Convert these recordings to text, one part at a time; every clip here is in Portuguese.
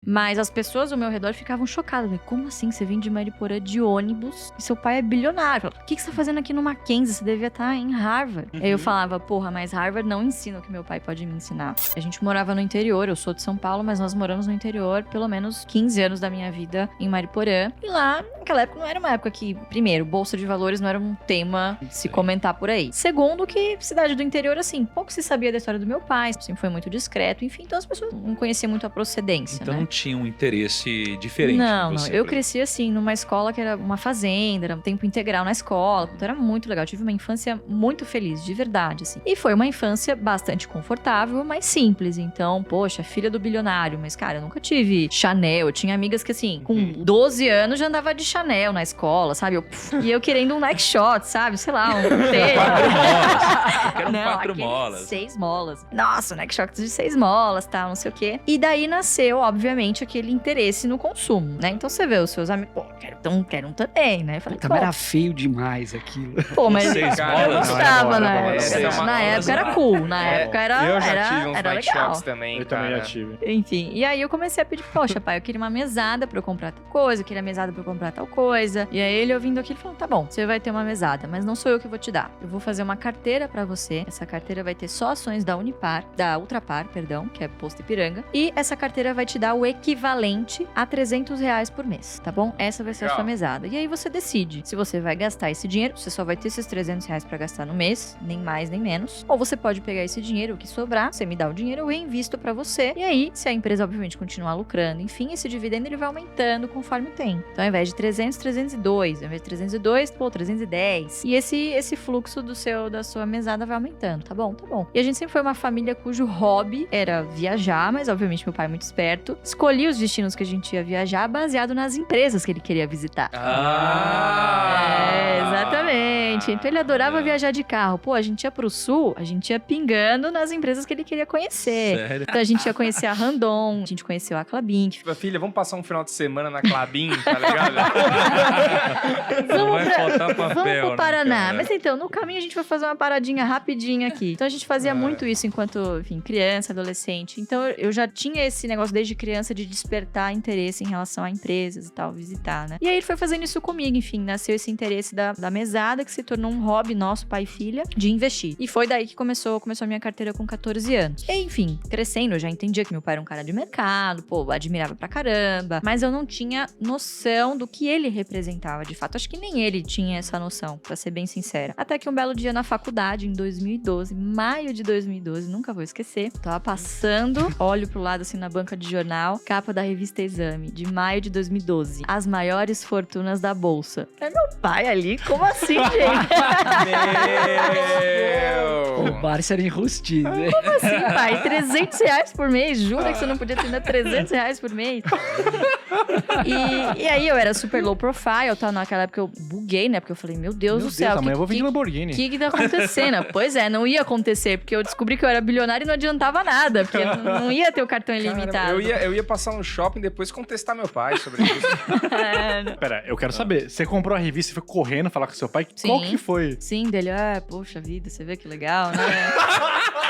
Mas as pessoas ao meu redor ficavam chocadas. Como assim? Você vem de Mariporã de ônibus e seu pai é bilionário. O que você tá fazendo aqui no Mackenzie? Você devia estar em Harvard. Aí eu falava, porra, mas Harvard não ensina o que meu pai pode me ensinar. A gente morava no interior, eu sou de São Paulo, mas nós moramos no interior pelo menos 15 anos da minha vida em Mariporã. E lá, naquela época, não era uma época que, primeiro, bolsa de valores não era um tema de se comentar por aí. Segundo, que cidade do interior, assim, pouco se sabia da história do meu pai, sempre foi muito discreto, enfim, então as pessoas não conheciam muito a procedência, Então né? não tinha um interesse diferente. Não, em você, eu por exemplo. cresci assim, numa escola que era uma fazenda, era um tempo integral na escola, então era muito legal, eu tive uma infância muito feliz, de verdade, assim. E foi uma infância bastante confortável, mas simples, então, poxa, filha do bilionário, mas cara, eu nunca tive Chanel, eu tinha amigas que assim, com 12 anos já andava de Chanel na escola, sabe? E eu querendo um Nike Shot, sabe? Sei lá, um tênis. 4 molas. Eu quero um Não, 4 aquele molas. 6 molas. Nossa, o Nike Shot de 6 molas, tal, não sei o quê. E daí nasceu, obviamente, aquele interesse no consumo, né? Então você vê os seus amigos, pô, quero um também, né? Eu falei, Também pô, era feio demais aquilo. pô, mas 6 eu molas? gostava, Não, era bom, né? era bom. Seis Na molas, época era né? cool, na época era Eu já tive uns era Nike legal. Shots também, Eu também cara. já tive. Enfim, e aí eu comecei a pedir, poxa, pai, eu queria uma mesada pra eu comprar tal coisa, eu queria mesada pra eu comprar tal coisa. E aí ele ouvindo aquilo falou, tá bom, você vai ter uma mesada, mas não sou eu que vou te dar. Eu vou fazer uma carteira pra você. Essa carteira vai ter só ações da Ultrapar, que é Posto Ipiranga. E essa carteira vai te dar o equivalente a R$300 por mês, tá bom? Essa vai ser a Legal. sua mesada. E aí você decide se você vai gastar esse dinheiro, você só vai ter esses R$300 pra gastar no mês, nem mais nem menos. Ou você pode pegar esse dinheiro, o que sobrar, você me dá o dinheiro, eu reinvisto pra você. E aí, se a empresa obviamente continuar lucrando, enfim, esse dividendo ele vai aumentando conforme tem. Então, ao invés de 300, 302, ao invés de 302, pô, 310. E esse fluxo da sua mesada vai aumentando, tá bom? Tá bom. E a gente sempre foi uma família cujo hobby era viajar, mas obviamente meu pai é muito esperto, escolhia os destinos que a gente ia viajar baseado nas empresas que ele queria visitar. Exatamente. Então ele adorava viajar de carro. Pô, a gente ia pro sul, a gente ia pingando nas empresas que ele queria conhecer. Sério? Então a gente ia conhecer a Randon, a gente conheceu a Clabin. Tipo, filha, vamos passar um final de semana na Clabin, tá ligado? Não vai faltar Vamos papel, pro Paraná. né, Mas então, no caminho a gente vai fazer uma paradinha rapidinha aqui. Então a gente fazia muito isso enquanto, enfim, criança, adolescente. Então eu já tinha esse negócio desde criança de despertar interesse em relação a empresas e tal, visitar, né? E aí ele foi fazendo isso comigo, enfim, nasceu esse interesse da mesada, que se tornou um hobby nosso, pai e filha, de investir. E foi daí que começou a minha carteira com 14 anos. E, enfim, crescendo, eu já entendia que meu pai era um cara de mercado, pô, admirava pra caramba, mas eu não tinha noção do que ele representava, de fato. Acho que nem ele tinha essa noção, pra ser bem sincera. Até que um belo dia na faculdade, em 2012, maio de 2012, nunca vou esquecer, tava passando, olho pro lado assim na banca de jornal, capa da revista Exame, de maio de 2012. As maiores fortunas da bolsa. É meu pai ali? Como assim, gente? O Meu! Barça era enrustido, né? Como assim, pai? R$300 por mês? Jura que você não podia ter ainda R$300 por mês? E aí eu era super low profile, tá? Naquela época eu buguei, né? Porque eu falei, meu Deus do céu. Amanhã eu vou vir de Lamborghini. O que tá acontecendo? Pois é, não ia acontecer, porque eu descobri que eu era bilionário e não adiantava nada, porque não ia ter o cartão ilimitado. Caramba, eu ia passar no shopping e depois contestar meu pai sobre isso. Pera, eu quero saber. Você comprou a revista e foi correndo falar com seu pai? Sim. Qual que foi? Sim, dele, poxa vida, você vê que legal, né?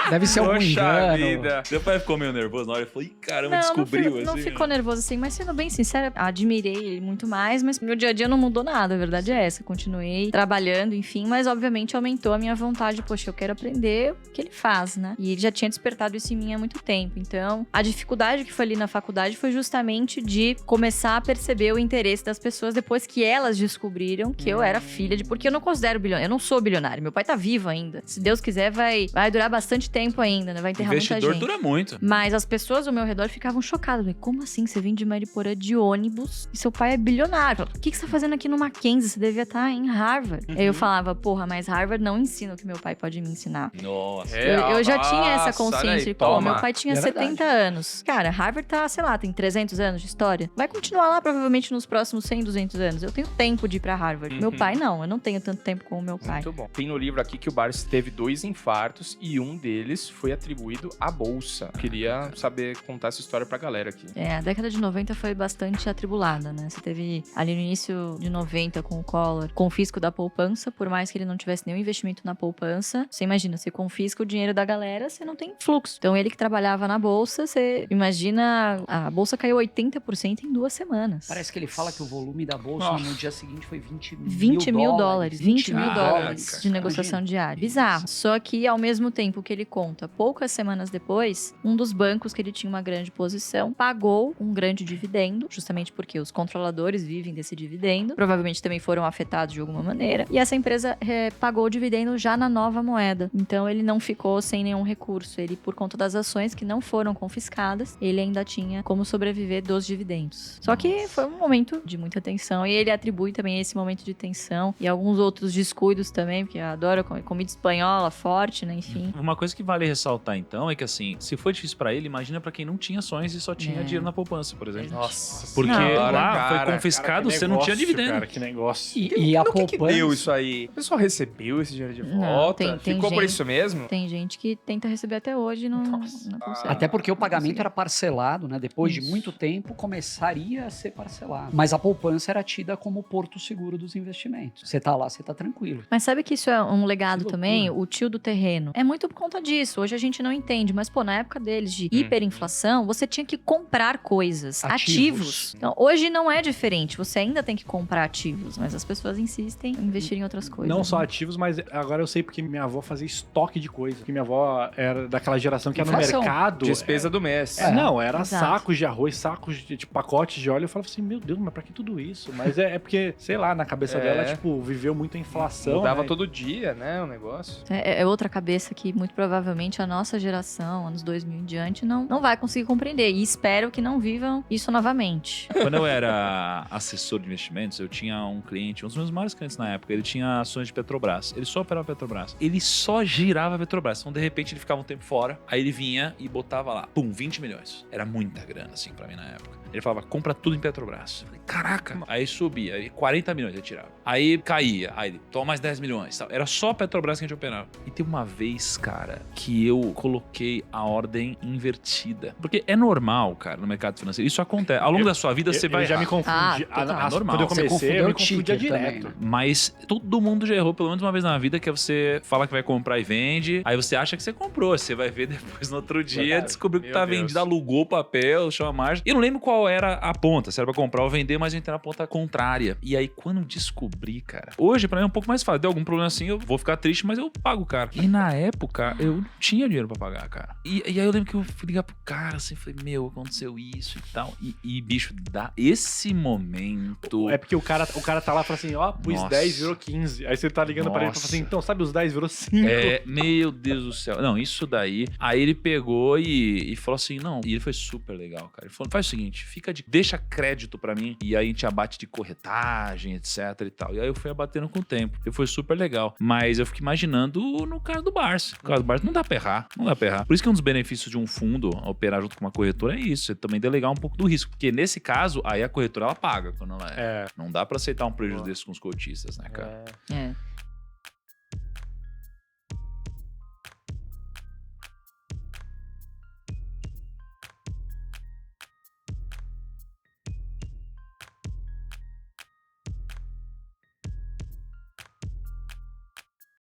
Deve ser algum Poxa engano. vida. Seu pai ficou meio nervoso na hora. Ele falou, ih, caramba, Não, descobriu não assim. ficou nervoso assim, mas sendo bem sincera, admirei ele muito mais, mas meu dia a dia não mudou nada, a verdade é essa. Continuei trabalhando, enfim, mas obviamente aumentou a minha vontade, poxa, eu quero aprender o que ele faz, né? E ele já tinha despertado isso em mim há muito tempo, então a dificuldade que foi ali na faculdade foi justamente de começar a perceber o interesse das pessoas depois que elas descobriram que eu era filha de... Porque eu não considero bilionário, eu não sou bilionário, meu pai tá vivo ainda. Se Deus quiser, vai durar bastante tempo ainda, né? Vai enterrar muita Investidor gente. dura muito. Mas as pessoas ao meu redor ficavam chocadas. Como assim? Você vem de Mariporã de ônibus e seu pai é bilionário. O que você tá fazendo aqui no Mackenzie? Você devia estar em Harvard. Aí eu falava, porra, mas Harvard não ensina o que meu pai pode me ensinar. Nossa. Eu já tinha essa Nossa, olha consciência. aí, Pô, toma. meu pai tinha É 70 anos. Cara, Harvard tá, sei lá, tem 300 anos de história. Vai continuar lá provavelmente nos próximos 100, 200 anos. Eu tenho tempo de ir pra Harvard. Meu pai não, eu não tenho tanto tempo como o meu pai. Muito bom. Tem no livro aqui que o Barsi teve 2 infartos e um deles foi atribuído à bolsa. Queria saber contar essa história pra galera aqui. A década de 90 foi bastante atribulada, né? Você teve ali no início de 90 com o Collor, confisco da poupança, por mais que ele não tivesse nenhum investimento na poupança. Você imagina, você confisca o dinheiro da galera, você não tem fluxo. Então ele que trabalhava na bolsa, você imagina A bolsa caiu 80% em 2 semanas. Parece que ele fala que o volume da bolsa no dia seguinte foi 20 mil dólares. 20 mil Caraca, dólares de negociação diária. Bizarro. Só que, ao mesmo tempo que ele conta, poucas semanas depois, um dos bancos que ele tinha uma grande posição pagou um grande dividendo, justamente porque os controladores vivem desse dividendo. Provavelmente também foram afetados de alguma maneira. E essa empresa pagou o dividendo já na nova moeda. Então, ele não ficou sem nenhum recurso. Ele, por conta das ações que não foram confiscadas, ele ainda tinha como sobreviver dos dividendos. Só que foi um momento de muita tensão. E ele atribui também esse momento de tensão e alguns outros descuidos também, porque eu adoro comida espanhola forte, né? Enfim. Uma coisa que vale ressaltar, então, é que assim, se foi difícil pra ele, imagina pra quem não tinha ações e só tinha dinheiro na poupança, por exemplo. Nossa. Porque Não. lá foi confiscado, você não tinha dividendo. Cara, que negócio. E a O que poupança... deu isso aí? O pessoal recebeu esse dinheiro de Não, volta? tem Ficou por gente- isso mesmo? Tem gente que tenta receber até hoje e não consegue. Até porque o pagamento era parcelado, né? Depois de muito tempo, começaria a ser parcelado. Mas a poupança era tida como o porto seguro dos investimentos. Você tá lá, você tá tranquilo. Mas sabe que isso é um legado Que também? O tio do terreno. É muito por conta disso. Hoje a gente não entende. Mas, pô, na época deles de hiperinflação, você tinha que comprar coisas, ativos. Então, hoje não é diferente. Você ainda tem que comprar ativos. Mas as pessoas insistem em investir em outras coisas. Não né? só ativos, mas agora eu sei porque minha avó fazia estoque de coisa. Porque minha avó era daquela geração que ia no Inflação. mercado. Despesa do mês. Não, era Exato. sacos de arroz, sacos de pacotes de óleo. Eu falava assim, meu Deus, mas pra que tudo isso? Mas é porque, sei lá, na cabeça dela, tipo, viveu muito a inflação. Mudava né? todo dia, né, o negócio. É outra cabeça que muito provavelmente a nossa geração, anos 2000 em diante, não vai conseguir compreender. E espero que não vivam isso novamente. Quando eu era assessor de investimentos, eu tinha um cliente, um dos meus maiores clientes na época, ele tinha ações de Petrobras. Ele só operava Petrobras. Ele só girava Petrobras. Então, de repente, ele ficava um tempo fora, aí ele vinha e botava lá, pum, 20 milhões. Era muita grana, assim, pra mim na época. Ele falava, compra tudo em Petrobras. Eu falei, caraca. Aí subia, aí 40 milhões ele tirava. Aí caía, aí ele, toma mais 10 milhões. Tal. Era só Petrobras que a gente operava. E tem uma vez, cara, que eu coloquei a ordem invertida. Porque é normal, cara, no mercado financeiro. Isso acontece. Ao longo da sua vida, você vai Eu já me errar. confundi. total. É normal. Quando eu Você comecei, confundeu eu me o confundia ticker também, direto. né? Mas todo mundo já errou pelo menos uma vez na vida, que é você fala que vai comprar e vende, aí você acha que você comprou, você vai ver depois no outro dia, Verdade. descobriu que Meu tá Deus. vendido, alugou o papel, chama a margem. E eu não lembro qual era a ponta, se era pra comprar ou vender, mas eu entrei na ponta contrária. E aí quando eu descobri, cara, hoje pra mim é um pouco mais fácil, deu algum problema assim, eu vou ficar triste, mas eu pago, cara. E na época, eu não tinha dinheiro pra pagar, cara. E aí eu lembro que eu fui ligar pro cara, assim, falei, meu, aconteceu isso e tal. E bicho, dá esse momento... É porque o cara tá lá e fala assim, ó, pus Nossa. 10, virou 15. Aí você tá ligando pra ele e fala assim, Nossa. então, sabe os 10 virou 5? É, meu Deus do céu. Não, isso daí. Aí ele pegou e falou assim: não. E ele foi super legal, cara. Ele falou: faz o seguinte, deixa crédito pra mim. E aí a gente abate de corretagem, etc e tal. E aí eu fui abatendo com o tempo. E foi super legal. Mas eu fico imaginando no caso do Barça. No caso do Barça não dá pra errar. Não dá pra errar. Por isso que um dos benefícios de um fundo operar junto com uma corretora é isso. Você também delegar um pouco do risco. Porque nesse caso, aí a corretora ela paga quando ela é. Não dá pra aceitar um prejuízo desse com os cotistas, né, cara? É.